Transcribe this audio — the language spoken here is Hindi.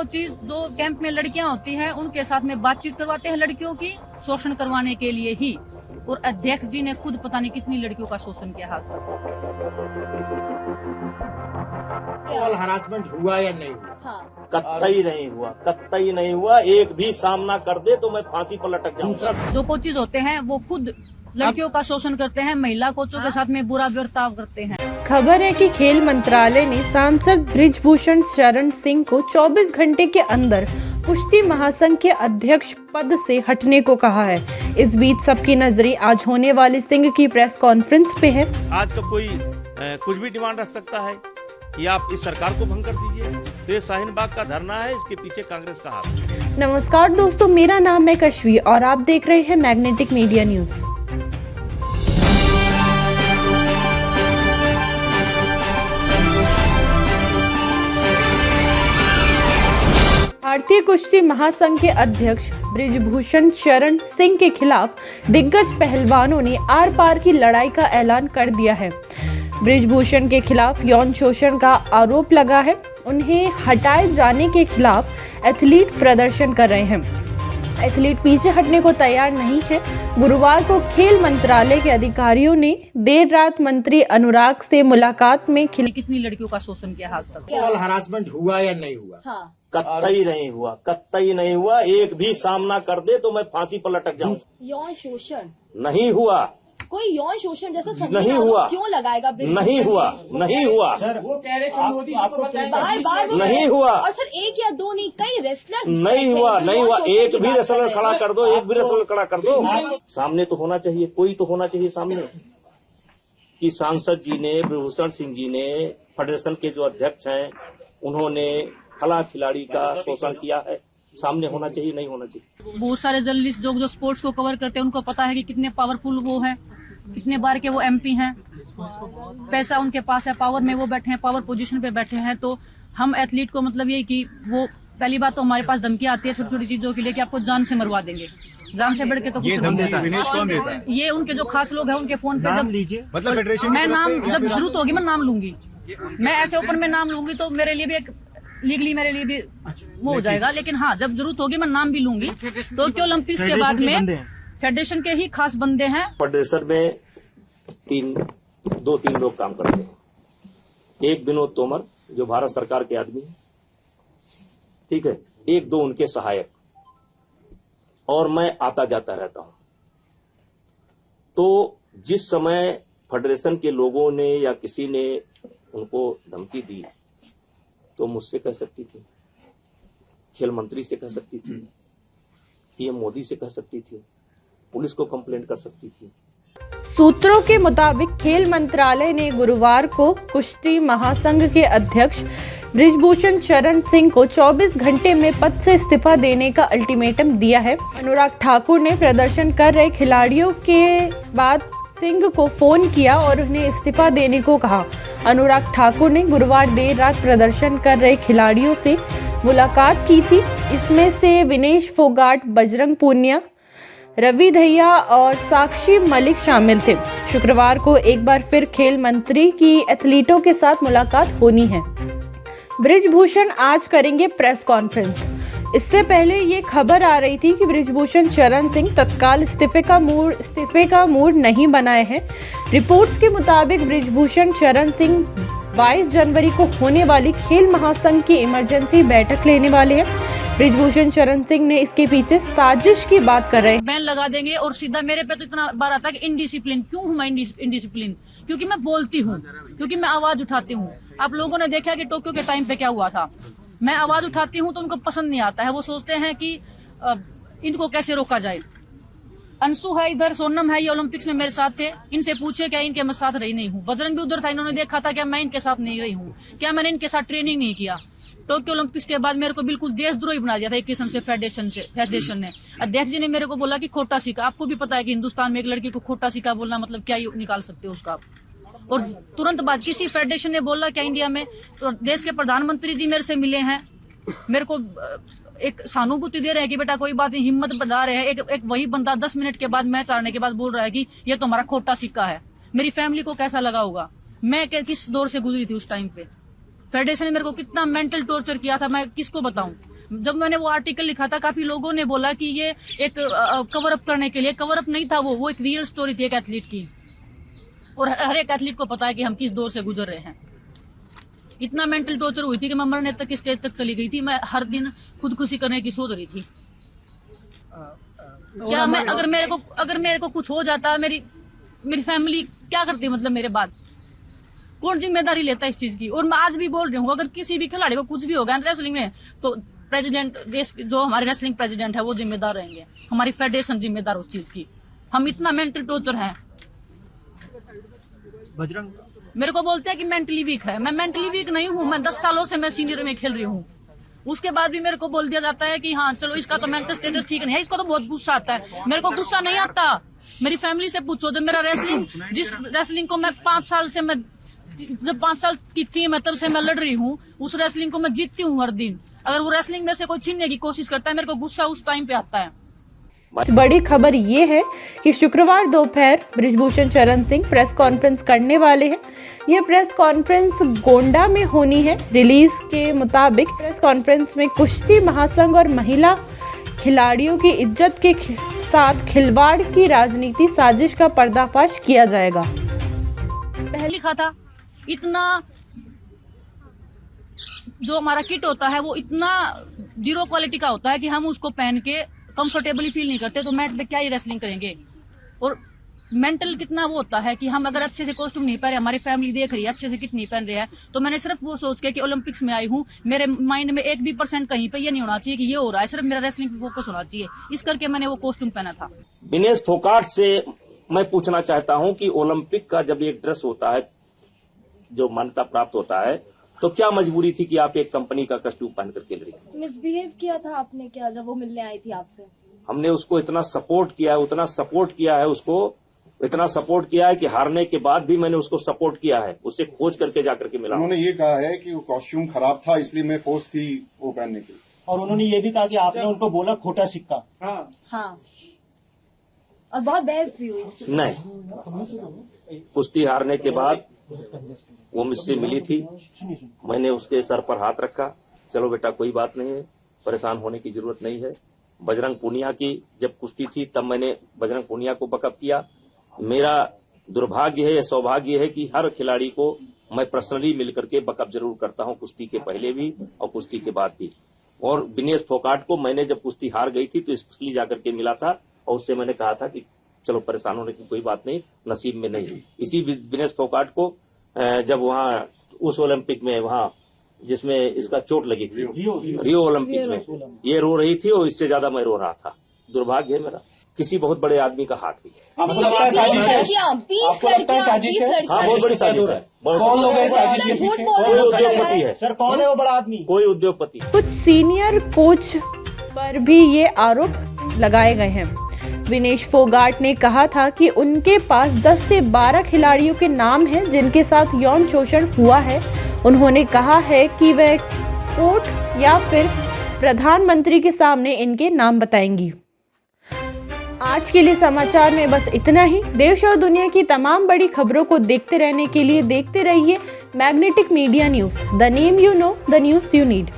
वो चीज जो कैंप में लड़कियां होती हैं उनके साथ में बातचीत करवाते हैं लड़कियों की शोषण करवाने के लिए ही। और अध्यक्ष जी ने खुद पता नहीं कितनी लड़कियों का शोषण किया आज तक। हरासमेंट हुआ या नहीं हुआ? हाँ। कतई नहीं हुआ, कतई नहीं हुआ। एक भी सामना कर दे तो मैं फांसी पर लटक जाऊंगा। जो कोचेज होते हैं वो खुद लड़कियों का शोषण करते हैं, महिला कोचों के साथ में बुरा बर्ताव करते हैं। खबर है कि खेल मंत्रालय ने सांसद बृजभूषण शरण सिंह को 24 घंटे के अंदर कुश्ती महासंघ के अध्यक्ष पद से हटने को कहा है। इस बीच सबकी नजरें आज होने वाली सिंह की प्रेस कॉन्फ्रेंस पे है। आज का कोई कुछ भी डिमांड रख सकता है कि आप इस सरकार को भंग कर दीजिए, तो ये शाहीन बाग का धरना है, इसके पीछे कांग्रेस का हाथ। नमस्कार दोस्तों, मेरा नाम है कश्वी और आप देख रहे हैं मैग्नेटिक मीडिया न्यूज। भारतीय कुश्ती महासंघ के अध्यक्ष बृजभूषण शरण सिंह के खिलाफ दिग्गज पहलवानों ने आर पार की लड़ाई का ऐलान कर दिया है। बृजभूषण के खिलाफ यौन शोषण का आरोप लगा है। उन्हें हटाए जाने के खिलाफ एथलीट प्रदर्शन कर रहे हैं। एथलीट पीछे हटने को तैयार नहीं है। गुरुवार को खेल मंत्रालय के अधिकारियों ने देर रात मंत्री अनुराग से मुलाकात में कितनी लड़कियों का शोषण किया आज तक। हरासमेंट हुआ या नहीं हुआ? हाँ। कतई नहीं हुआ, कतई नहीं हुआ। एक भी सामना कर दे तो मैं फांसी पर लटक जाऊंगा। यौन शोषण नहीं हुआ। कोई यौन शोषण जैसा नहीं हुआ। क्यों लगाएगा? नहीं हुआ, नहीं हुआ। सर वो कह रहे थे मोदी जी को बताएं। बार नहीं हुआ। और सर एक या दो नहीं, कई रेसलर नहीं हुआ, नहीं हुआ। एक भी रेसलर खड़ा कर दो, एक भी रेसलर खड़ा कर दो। सामने तो होना चाहिए, कोई तो होना चाहिए सामने कि सांसद जी ने, बृजभूषण सिंह जी ने, फेडरेशन के जो अध्यक्ष हैं, उन्होंने फला खिलाड़ी का शोषण किया है। सामने होना चाहिए, नहीं होना चाहिए। बहुत सारे जर्नलिस्ट जो स्पोर्ट्स को कवर करते हैं उनको पता है कि कितने पावरफुल वो हैं, कितने बार के वो एमपी हैं, पैसा उनके पास है, पावर में वो बैठे हैं, पावर पोजीशन पे बैठे हैं। तो हम एथलीट को मतलब ये कि वो पहली बात तो हमारे पास धमकी आती है छोटी छोटी चीजों के लिए कि आपको जान से मरवा देंगे। जान से बढ़ के तो कुछ नहीं। ये उनके जो खास लोग हैं उनके फोन पे जब मतलब फेडरेशन मैं नाम जब जरूरत होगी मैं नाम लूंगी। मैं ऐसे ओपन में नाम लूंगी तो मेरे लिए भी एक लीगली मेरे लिए भी वो हो जाएगा। लेकिन हाँ, जब जरूरत होगी मैं नाम भी लूंगी। टोक्यो ओलंपिक्स के बाद में फेडरेशन के ही खास बंदे हैं। फेडरेशन में दो तीन लोग काम करते हैं। एक विनोद तोमर जो भारत सरकार के आदमी है, ठीक है, एक दो उनके सहायक, और मैं आता जाता रहता हूं। तो जिस समय फेडरेशन के लोगों ने या किसी ने उनको धमकी दी तो मुझसे कह सकती थी, खेल मंत्री से कह सकती थी, पीएम मोदी से कह सकती थी, पुलिस को कंप्लेंट कर सकती थी। सूत्रों के मुताबिक खेल मंत्रालय ने गुरुवार को कुश्ती महासंघ के अध्यक्ष बृजभूषण शरण सिंह को 24 घंटे में पद से इस्तीफा देने का अल्टीमेटम दिया है। अनुराग ठाकुर ने प्रदर्शन कर रहे खिलाड़ियों के बाद सिंह को फोन किया और उन्हें इस्तीफा देने को कहा। अनुराग ठाकुर ने गुरुवार देर रात प्रदर्शन कर रहे खिलाड़ियों से मुलाकात की थी। इसमें से विनेश फोगाट, बजरंग पूनिया, रवि दहिया और साक्षी मलिक शामिल थे। शुक्रवार को एक बार फिर खेल मंत्री की एथलीटों के साथ मुलाकात होनी है। बृजभूषण आज करेंगे प्रेस कॉन्फ्रेंस। इससे पहले ये खबर आ रही थी कि बृजभूषण शरण सिंह तत्काल इस्तीफे का मूड नहीं बनाए हैं। रिपोर्ट्स के मुताबिक बृजभूषण शरण सिंह 22 जनवरी को होने वाली खेल महासंघ की इमरजेंसी बैठक लेने वाले हैं। बृजभूषण शरण सिंह ने इसके पीछे साजिश की बात कर रहे हैं। बैन लगा देंगे और सीधा मेरे पे तो इतना बार आता है कि इनडिसिप्लिन। क्यों हूँ मैं इनडिसिप्लिन? क्योंकि मैं बोलती हूँ, क्योंकि मैं आवाज उठाती हूँ। आप लोगों ने देखा कि टोक्यो के टाइम पे क्या हुआ था। मैं आवाज उठाती हूँ तो उनको पसंद नहीं आता है। वो सोचते हैं कि इनको कैसे रोका जाए। अंशु है इधर, सोनम है, ये ओलंपिक्स में मेरे साथ थे। इनसे पूछे क्या इनके मैं साथ रही नहीं हूँ। बजरंग भी उधर था, इन्होंने देखा था क्या मैं इनके साथ नहीं रही हूँ, क्या मैंने इनके साथ ट्रेनिंग नहीं किया। टोक्यो ओलंपिक्स के बाद मेरे को बिल्कुल देशद्रोही बना दिया था एक किस्म से फेडरेशन ने। अध्यक्ष जी ने मेरे को बोला कि खोटा सिक्का। आपको भी पता है कि हिंदुस्तान में एक लड़की को खोटा सिक्का बोलना मतलब क्या निकाल सकते हो उसका। और तुरंत बाद किसी फेडरेशन ने बोला क्या इंडिया में, तो देश के प्रधानमंत्री जी मेरे से मिले हैं, मेरे को एक सहानुभूति दे रहे हैं कि बेटा कोई बात नहीं, हिम्मत बढ़ा रहे हैं। एक वही बंदा 10 मिनट के बाद मैच हारने के बाद बोल रहा है कि ये तो हमारा खोटा सिक्का है। मेरी फैमिली को कैसा लगा होगा? मैं किस दौर से गुजरी थी उस टाइम पे। फेडरेशन ने मेरे को कितना मेंटल टॉर्चर किया था, मैं किसको बताऊं। जब मैंने वो आर्टिकल लिखा था, काफी लोगों ने बोला कि ये एक कवर अप करने के लिए, कवर अप नहीं था वो एक रियल स्टोरी थी एक एथलीट की, और हर एक एथलीट को पता है कि हम किस दौर से गुजर रहे हैं। इतना मेंटल टॉर्चर हुई थी कि मैं मरने तक की स्टेज तक चली गई थी। मैं हर दिन खुदकुशी करने की सोच रही थी। क्या मैं अगर मेरे को कुछ हो जाता, मेरी फैमिली क्या करती, मतलब मेरे बाद कौन जिम्मेदारी लेता इस चीज की। और मैं आज भी बोल रही हूँ, अगर किसी भी खिलाड़ी को कुछ भी होगा रेसलिंग में, तो प्रेसिडेंट, देश जो हमारे रेसलिंग प्रेसिडेंट है वो जिम्मेदार रहेंगे, हमारी फेडरेशन जिम्मेदार उस चीज की। हम इतना मेंटल टॉर्चर है। बजरंग मेरे को बोलते हैं कि मेंटली वीक है। मैं मेंटली वीक नहीं हूँ। मैं 10 सालों से मैं सीनियर में खेल रही हूँ। उसके बाद भी मेरे को बोल दिया जाता है कि हाँ चलो इसका तो मेंटल स्टेटस ठीक नहीं है। इसको तो बहुत गुस्सा आता है। मेरे को गुस्सा नहीं आता। मेरी फैमिली से पूछो, जब मेरा जिस रेसलिंग को मैं 5 साल से जब 5 साल की थी मैं, तब से मैं लड़ रही हूँ, उस रेसलिंग को मैं जीतती हूँ हर दिन। अगर वो रेसलिंग में से कोई छीनने की कोशिश करता है, मेरे को गुस्सा उस टाइम पे आता है। बड़ी खबर ये है कि शुक्रवार दोपहर बृजभूषण शरण सिंह प्रेस कॉन्फ्रेंस करने वाले हैं। यह प्रेस कॉन्फ्रेंस गोंडा में होनी है। रिलीज के मुताबिक प्रेस कॉन्फ्रेंस में कुश्ती महासंघ और महिला खिलाड़ियों की इज्जत के साथ खिलवाड़ की राजनीति साजिश का पर्दाफाश किया जाएगा। पहले लिखा था, इतना जो हमारा किट होता है वो इतना 0 क्वालिटी का होता है कि हम उसको पहन के कंफर्टेबली फील नहीं करते, तो मैट पे क्या ही रेसलिंग करेंगे। और मेंटल कितना वो होता है कि हम अगर अच्छे से कॉस्ट्यूम नहीं पहन रहे, हमारी फैमिली देख रही है अच्छे से किट नहीं पहन रहे हैं, तो मैंने सिर्फ वो सोच के कि ओलंपिक्स में आई हूँ, मेरे माइंड में 1% कहीं पे ये नहीं होना चाहिए कि ये हो रहा है, सिर्फ मेरा रेसलिंग पे फोकस होना चाहिए। इस करके मैंने वो कॉस्ट्यूम पहना था। विनेश फोगाट से मैं पूछना चाहता हूं कि ओलंपिक का जब एक ड्रेस होता है जो मान्यता प्राप्त होता है, तो क्या मजबूरी थी कि आप एक कंपनी का कॉस्ट्यूम पहन कर खेल रही? मिसबिहेव किया था आपने क्या जब वो मिलने आई थी आपसे? हमने उसको इतना सपोर्ट किया है, उतना सपोर्ट किया है उसको, इतना सपोर्ट किया है कि हारने के बाद भी मैंने उसको सपोर्ट किया है, उससे खोज करके जाकर के मिला। उन्होंने ये कहा है कि वो कॉस्ट्यूम खराब था, इसलिए मैं फोर्स थी वो पहनने की। और उन्होंने ये भी कहा कि आपने उनको बोला खोटा सिक्का। हाँ, और बहुत बहस भी हुई। नहीं, कुश्ती हारने के बाद वो मुझसे मिली थी, मैंने उसके सर पर हाथ रखा, चलो बेटा कोई बात नहीं है, परेशान होने की जरूरत नहीं है। बजरंग पूनिया की जब कुश्ती थी तब मैंने बजरंग पूनिया को बकअप किया। मेरा दुर्भाग्य है या सौभाग्य है कि हर खिलाड़ी को मैं पर्सनली मिलकर के बकअप जरूर करता हूं, कुश्ती के पहले भी और कुश्ती के बाद भी। और विनेश फोगाट को मैंने जब कुश्ती हार गई थी तो इसलिए जाकर के मिला था और उससे मैंने कहा था कि चलो परेशान होने की कोई बात नहीं, नसीब में नहीं। इसी विनेश फोगाट को जब वहां उस ओलंपिक में वहां जिसमें इसका चोट लगी थी रियो ओलंपिक में, ये रो रही थी और इससे ज्यादा मैं रो रहा था। दुर्भाग्य है मेरा, किसी बहुत बड़े आदमी का हाथ भी है। आपको लगता है साजिश है? आपको लगता है साजिश है? हाँ, बहुत बड़ी साजिश है। कौन लोग हैं साजिश के पीछे? कोई उद्योगपति है सर, कौन है वो बड़ा आदमी? कोई उद्योगपति। कुछ सीनियर कोच पर भी ये आरोप लगाए गए हैं। विनेश फोगाट ने कहा था कि उनके पास 10 से 12 खिलाड़ियों के नाम हैं जिनके साथ यौन शोषण हुआ है। उन्होंने कहा है कि वह कोर्ट या फिर प्रधानमंत्री के सामने इनके नाम बताएंगी। आज के लिए समाचार में बस इतना ही। देश और दुनिया की तमाम बड़ी खबरों को देखते रहने के लिए देखते रहिए magnetic media news. The name you know, the news you need.